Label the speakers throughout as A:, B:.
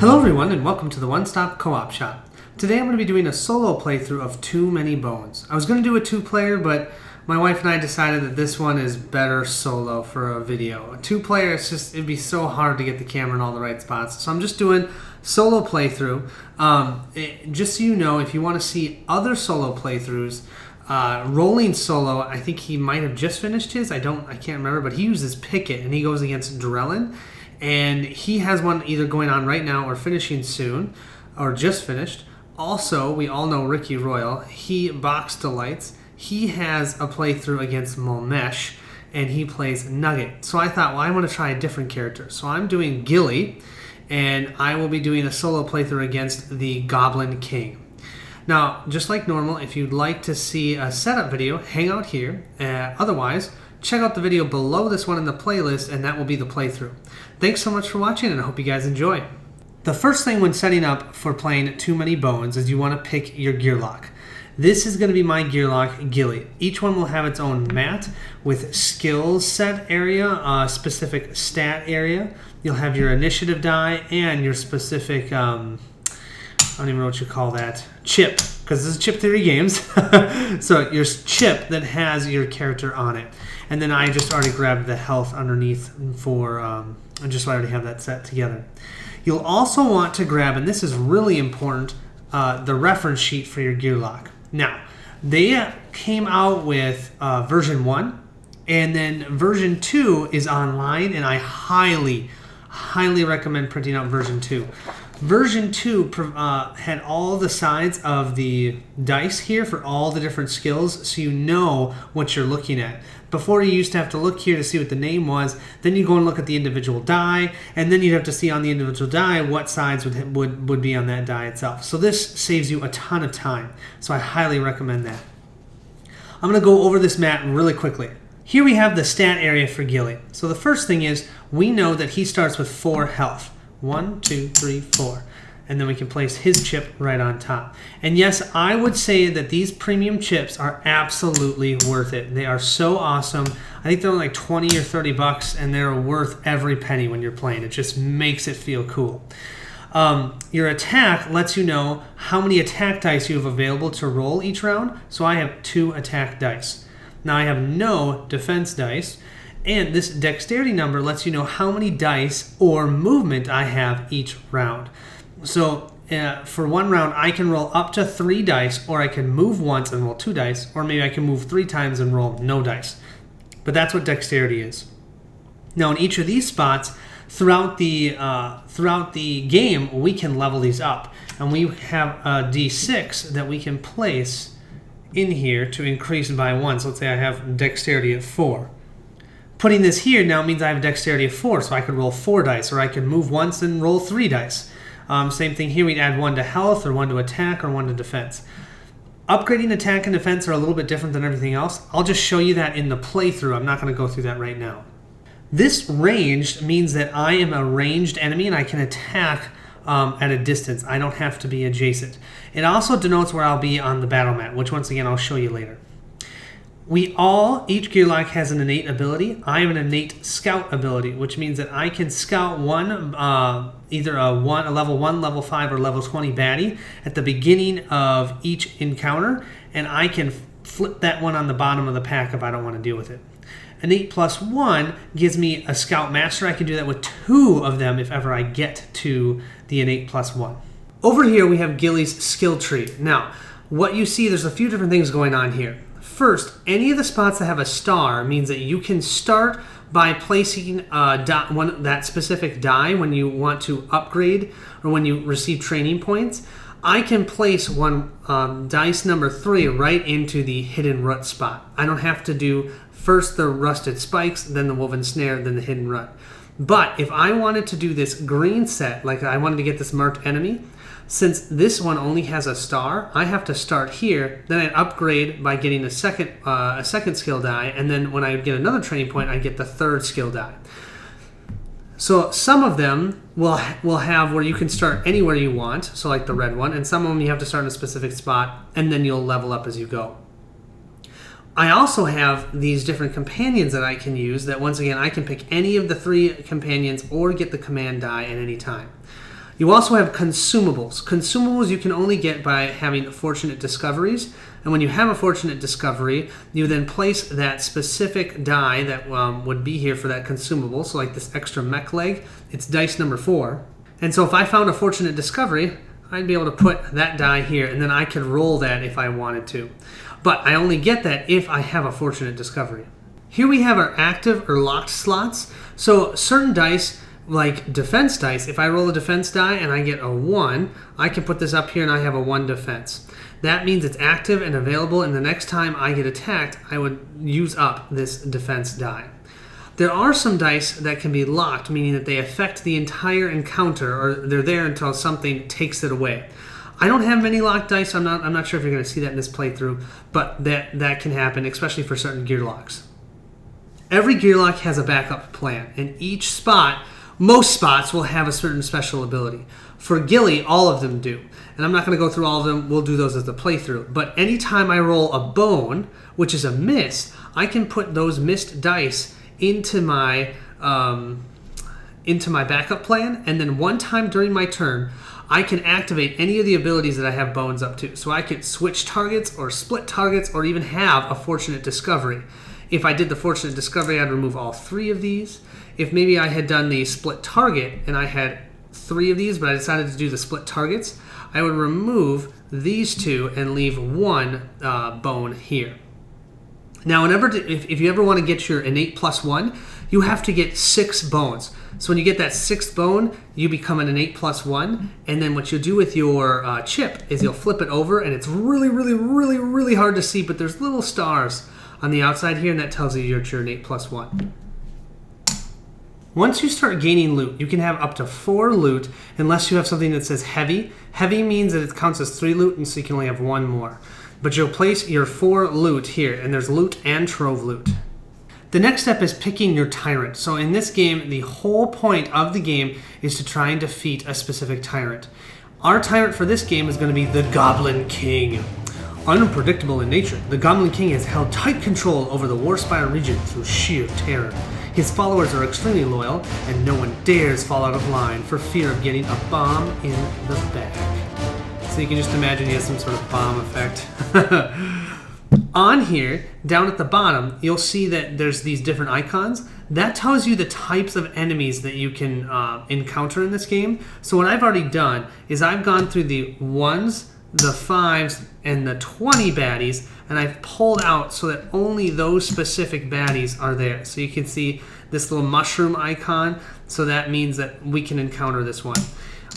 A: Hello everyone and welcome to the One Stop Co-op Shop. Today I'm going to be doing a solo playthrough of Too Many Bones. I was going to do a two-player, but my wife and I decided that this one is better solo for a video. A two-player, it'd be so hard to get the camera in all the right spots. So I'm just doing solo playthrough. Just so you know, if you want to see other solo playthroughs, Rolling Solo, I think he might have just finished his. I can't remember, but he uses Picket and he goes against Drellin. And he has one either going on right now or finishing soon, or just finished. Also, we all know Ricky Royal. He Box Delights. He has a playthrough against Molmesh, and he plays Nugget. So I thought, well, I want to try a different character. So I'm doing Ghillie, and I will be doing a solo playthrough against the Goblin King. Now, just like normal, if you'd like to see a setup video, hang out here. Otherwise, check out the video below this one in the playlist, and that will be the playthrough. Thanks so much for watching, and I hope you guys enjoy. The first thing when setting up for playing Too Many Bones is you want to pick your gear lock. This is going to be my gear lock, Ghillie. Each one will have its own mat with skills set area, specific stat area. You'll have your initiative die and your specific, I don't even know what you call that, chip, because this is Chip Theory Games. So your chip that has your character on it. And then I just already grabbed the health underneath for, just so I already have that set together. You'll also want to grab, and this is really important, the reference sheet for your gear lock. Now, they came out with version 1, and then version 2 is online, and I highly recommend printing out version 2. Version 2 had all the sides of the dice here for all the different skills, so you know what you're looking at. Before, you used to have to look here to see what the name was, then you go and look at the individual die, and then you'd have to see on the individual die what sides would be on that die itself. So this saves you a ton of time, so I highly recommend that. I'm going to go over this mat really quickly. Here we have the stat area for Ghillie. So the first thing is, we know that he starts with 4 health. 1, 2, 3, 4. And then we can place his chip right on top. And yes, I would say that these premium chips are absolutely worth it. They are so awesome. I think they're only like 20 or 30 bucks, and they're worth every penny when you're playing. It just makes it feel cool. Your attack lets you know how many attack dice you have available to roll each round. So I have 2 attack dice. Now I have no defense dice. And this dexterity number lets you know how many dice or movement I have each round. So for one round, I can roll up to 3 dice, or I can move once and roll 2 dice, or maybe I can move 3 times and roll no dice. But that's what dexterity is. Now, in each of these spots, throughout the game, we can level these up. And we have a D6 that we can place in here to increase by 1. So let's say I have dexterity at 4. Putting this here now means I have dexterity of 4, so I could roll 4 dice, or I could move once and roll 3 dice. Same thing here, we'd add 1 to health, or 1 to attack, or 1 to defense. Upgrading attack and defense are a little bit different than everything else. I'll just show you that in the playthrough. I'm not going to go through that right now. This ranged means that I am a ranged enemy, and I can attack at a distance. I don't have to be adjacent. It also denotes where I'll be on the battle mat, which once again I'll show you later. Each gear lock has an innate ability. I have an innate scout ability, which means that I can scout either a level 1, level 5, or level 20 baddie at the beginning of each encounter, and I can flip that one on the bottom of the pack if I don't want to deal with it. Innate plus 1 gives me a scout master. I can do that with 2 of them if ever I get to the innate plus 1. Over here we have Ghillie's skill tree. Now, what you see, there's a few different things going on here. First, any of the spots that have a star means that you can start by placing that specific die when you want to upgrade or when you receive training points. I can place one dice number 3 right into the hidden rut spot. I don't have to do first the rusted spikes, then the woven snare, then the hidden rut. But if I wanted to do this green set, like I wanted to get this marked enemy, since this one only has a star, I have to start here, then I'd upgrade by getting a second skill die, and then when I get another training point, I get the 3rd skill die. So some of them will have where you can start anywhere you want, so like the red one, and some of them you have to start in a specific spot, and then you'll level up as you go. I also have these different companions that I can use that, once again, I can pick any of the 3 companions or get the command die at any time. You also have consumables. Consumables you can only get by having fortunate discoveries. And when you have a fortunate discovery, you then place that specific die that would be here for that consumable. So like this extra mech leg, it's dice number 4. And so if I found a fortunate discovery, I'd be able to put that die here, and then I could roll that if I wanted to. But I only get that if I have a fortunate discovery. Here we have our active or locked slots. So certain dice, like defense dice, if I roll a defense die and I get a 1, I can put this up here and I have a 1 defense. That means it's active and available, and the next time I get attacked, I would use up this defense die. There are some dice that can be locked, meaning that they affect the entire encounter, or they're there until something takes it away. I don't have many locked dice. I'm not sure if you're going to see that in this playthrough, but that can happen, especially for certain gear locks. Every gear lock has a backup plan, and each spot, most spots, will have a certain special ability. For Ghillie, all of them do. And I'm not going to go through all of them. We'll do those as the playthrough. But anytime I roll a bone, which is a miss, I can put those missed dice into my backup plan. And then one time during my turn, I can activate any of the abilities that I have bones up to. So I could switch targets or split targets or even have a fortunate discovery. If I did the fortunate discovery, I'd remove all 3 of these. If maybe I had done the split target and I had 3 of these, but I decided to do the split targets, I would remove these 2 and leave 1 bone here. Now, if you ever want to get your innate +1, you have to get 6 bones. So when you get that 6th bone, you become an innate +1, and then what you'll do with your chip is you'll flip it over, and it's really, really, really, really hard to see, but there's little stars on the outside here, and that tells you you're your innate +1. Once you start gaining loot, you can have up to 4 loot unless you have something that says heavy. Heavy means that it counts as 3 loot, and so you can only have 1 more. But you'll place your 4 loot here, and there's loot and trove loot. The next step is picking your tyrant. So in this game, the whole point of the game is to try and defeat a specific tyrant. Our tyrant for this game is going to be the Goblin King. Unpredictable in nature, the Goblin King has held tight control over the Warspire region through sheer terror. His followers are extremely loyal, and no one dares fall out of line for fear of getting a bomb in the back. So you can just imagine he has some sort of bomb effect. On here, down at the bottom, you'll see that there's these different icons. That tells you the types of enemies that you can encounter in this game. So what I've already done is I've gone through the 1s, the 5s, and the 20 baddies, and I've pulled out so that only those specific baddies are there. So you can see this little mushroom icon, so that means that we can encounter this one.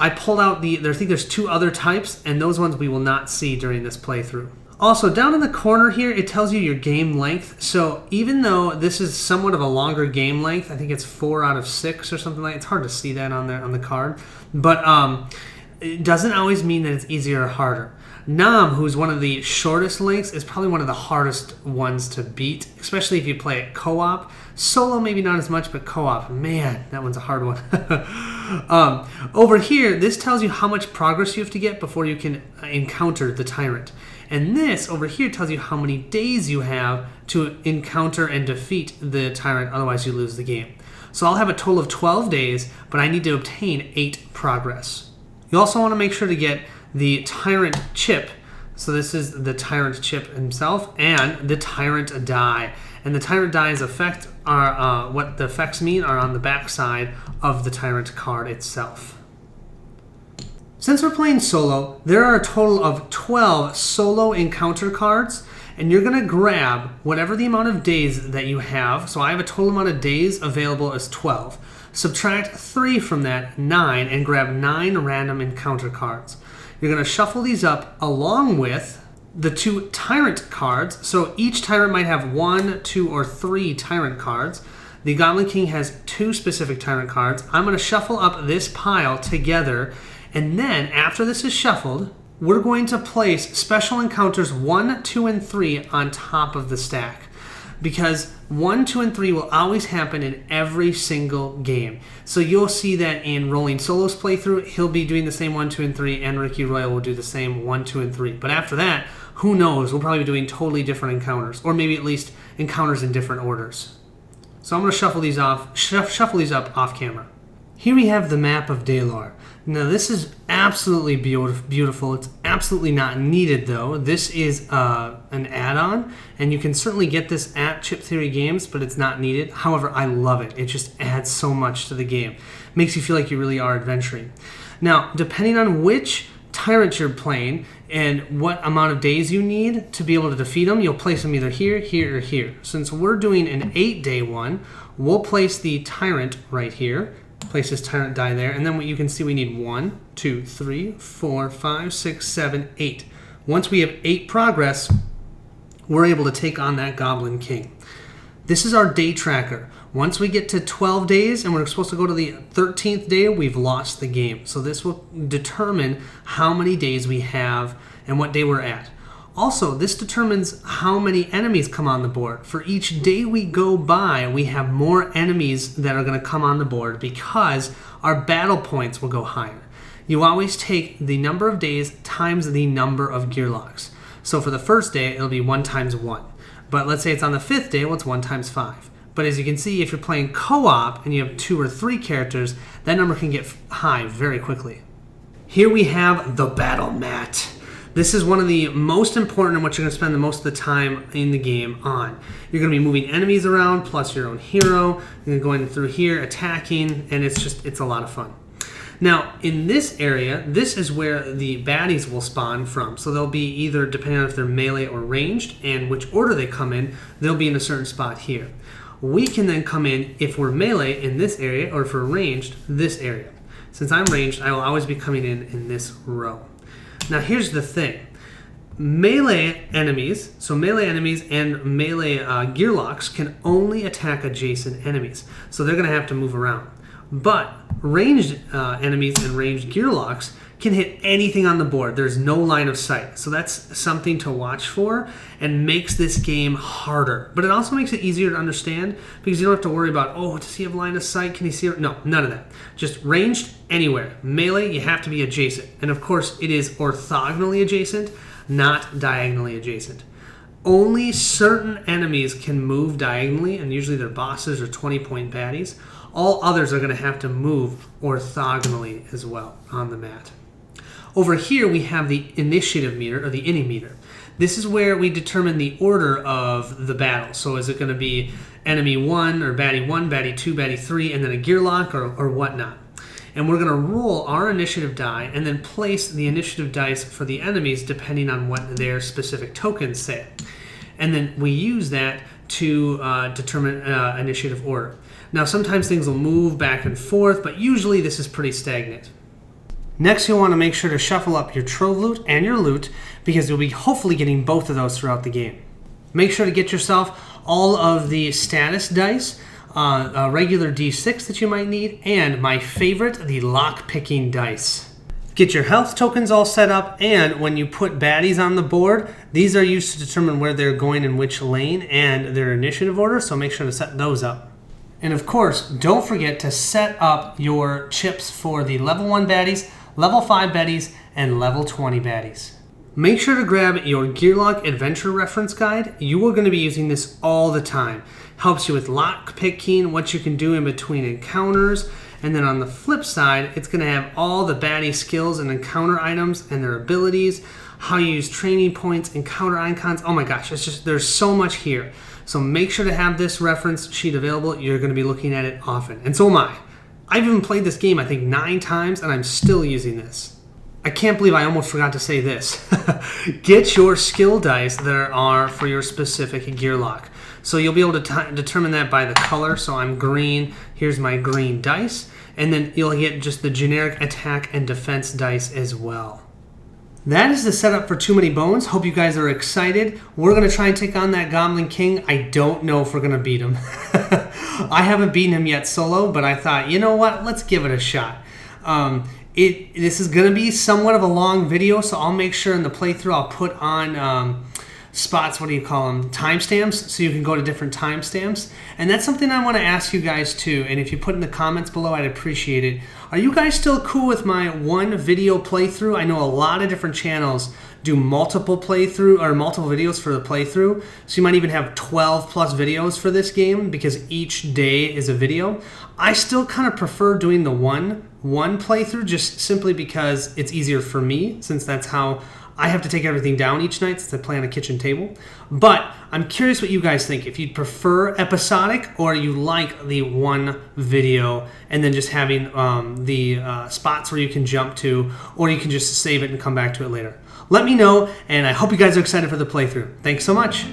A: I pulled out I think there's 2 other types, and those ones we will not see during this playthrough. Also, down in the corner here, it tells you your game length. So even though this is somewhat of a longer game length, I think it's 4 out of 6 or something like that. It's hard to see that on the card. But it doesn't always mean that it's easier or harder. Nam, who's one of the shortest lengths, is probably one of the hardest ones to beat, especially if you play it co-op. Solo, maybe not as much, but co-op, man, that one's a hard one. Over here, this tells you how much progress you have to get before you can encounter the tyrant. And this over here tells you how many days you have to encounter and defeat the tyrant, otherwise you lose the game. So I'll have a total of 12 days, but I need to obtain 8 progress. You also want to make sure to get the tyrant chip. So this is the tyrant chip himself and the tyrant die. And the tyrant die's effect are what the effects mean are on the back side of the tyrant card itself. Since we're playing solo, there are a total of 12 solo encounter cards, and you're going to grab whatever the amount of days that you have. So I have a total amount of days available as 12. Subtract 3 from that, 9, and grab 9 random encounter cards. You're going to shuffle these up along with the 2 tyrant cards. So each tyrant might have 1, 2, or 3 tyrant cards. The Goblin King has 2 specific tyrant cards. I'm going to shuffle up this pile together, and then after this is shuffled, we're going to place special encounters 1, 2, and 3 on top of the stack. Because 1, 2, and 3 will always happen in every single game. So you'll see that in Rolling Solo's playthrough, he'll be doing the same 1, 2, and 3, and Ricky Royal will do the same 1, 2, and 3. But after that, who knows? We'll probably be doing totally different encounters, or maybe at least encounters in different orders. So I'm going to shuffle these up off camera. Here we have the map of Daelor. Now this is absolutely beautiful. It's absolutely not needed though. This is an add-on, and you can certainly get this at Chip Theory Games, but it's not needed. However, I love it. It just adds so much to the game. Makes you feel like you really are adventuring. Now, depending on which Tyrant you're playing and what amount of days you need to be able to defeat them, you'll place them either here, here, or here. Since we're doing an 8-day one, we'll place the Tyrant right here. Place this Tyrant die there, and then what you can see, we need 1, 2, 3, 4, 5, 6, 7, 8. Once we have 8 progress, we're able to take on that Goblin King. This is our day tracker. Once we get to 12 days and we're supposed to go to the 13th day, we've lost the game. So this will determine how many days we have and what day we're at. Also, this determines how many enemies come on the board. For each day we go by, we have more enemies that are going to come on the board because our battle points will go higher. You always take the number of days times the number of gear locks. So for the first day, it'll be 1 times 1. But let's say it's on the 5th day, well, it's 1 times 5. But as you can see, if you're playing co-op and you have 2 or 3 characters, that number can get high very quickly. Here we have the battle mat. This is one of the most important and what you're going to spend the most of the time in the game on. You're going to be moving enemies around, plus your own hero. You're going through here, attacking, and it's a lot of fun. Now, in this area, this is where the baddies will spawn from. So they'll be either, depending on if they're melee or ranged, and which order they come in, they'll be in a certain spot here. We can then come in, if we're melee, in this area, or if we're ranged, this area. Since I'm ranged, I will always be coming in this row. Now here's the thing. Melee enemies and melee gear locks can only attack adjacent enemies. So they're going to have to move around. But ranged enemies and ranged gear locks can hit anything on the board. There's no line of sight. So that's something to watch for and makes this game harder. But it also makes it easier to understand because you don't have to worry about, oh, does he have line of sight? Can he see? No, none of that. Just ranged anywhere. Melee, you have to be adjacent. And of course, it is orthogonally adjacent, not diagonally adjacent. Only certain enemies can move diagonally, and usually they're bosses or 20-point baddies. All others are going to have to move orthogonally as well on the mat. Over here we have the initiative meter, or the ini meter. This is where we determine the order of the battle. So is it going to be enemy 1 or baddie 1, baddie 2, baddie 3, and then a gear lock or whatnot. And we're going to roll our initiative die and then place the initiative dice for the enemies depending on what their specific tokens say. And then we use that to determine initiative order. Now sometimes things will move back and forth, but usually this is pretty stagnant. Next, you'll want to make sure to shuffle up your trove loot and your loot because you'll be hopefully getting both of those throughout the game. Make sure to get yourself all of the status dice, a regular D6 that you might need, and my favorite, the lock-picking dice. Get your health tokens all set up, and when you put baddies on the board, these are used to determine where they're going in which lane and their initiative order, so make sure to set those up. And of course, don't forget to set up your chips for the level 1 baddies, level 5 baddies, and level 20 baddies. Make sure to grab your Gearlock Adventure Reference Guide. You are going to be using this all the time. Helps you with lock picking, what you can do in between encounters, and then on the flip side, it's going to have all the baddie skills and encounter items and their abilities, how you use training points, encounter icons. Oh my gosh, it's just there's so much here. So make sure to have this reference sheet available. You're going to be looking at it often, and so am I. I've even played this game, I think, 9 times, and I'm still using this. I can't believe I almost forgot to say this. Get your skill dice that are for your specific gear lock. So you'll be able to determine that by the color. So I'm green, here's my green dice, and then you'll get just the generic attack and defense dice as well. That is the setup for Too Many Bones. Hope you guys are excited. We're going to try and take on that Goblin King. I don't know if we're going to beat him. I haven't beaten him yet solo, but I thought, you know what? Let's give it a shot. This is going to be somewhat of a long video, so I'll make sure in the playthrough I'll put on spots, what do you call them, timestamps, so you can go to different timestamps. And that's something I want to ask you guys too, and if you put in the comments below, I'd appreciate it. Are you guys still cool with my one video playthrough? I know a lot of different channels do multiple playthrough or multiple videos for the playthrough. So you might even have 12 plus videos for this game because each day is a video. I still kind of prefer doing the one playthrough just simply because it's easier for me, since that's how I have to take everything down each night since I play on a kitchen table. But I'm curious what you guys think. If you'd prefer episodic or you like the one video and then just having the spots where you can jump to, or you can just save it and come back to it later. Let me know, and I hope you guys are excited for the playthrough. Thanks so much.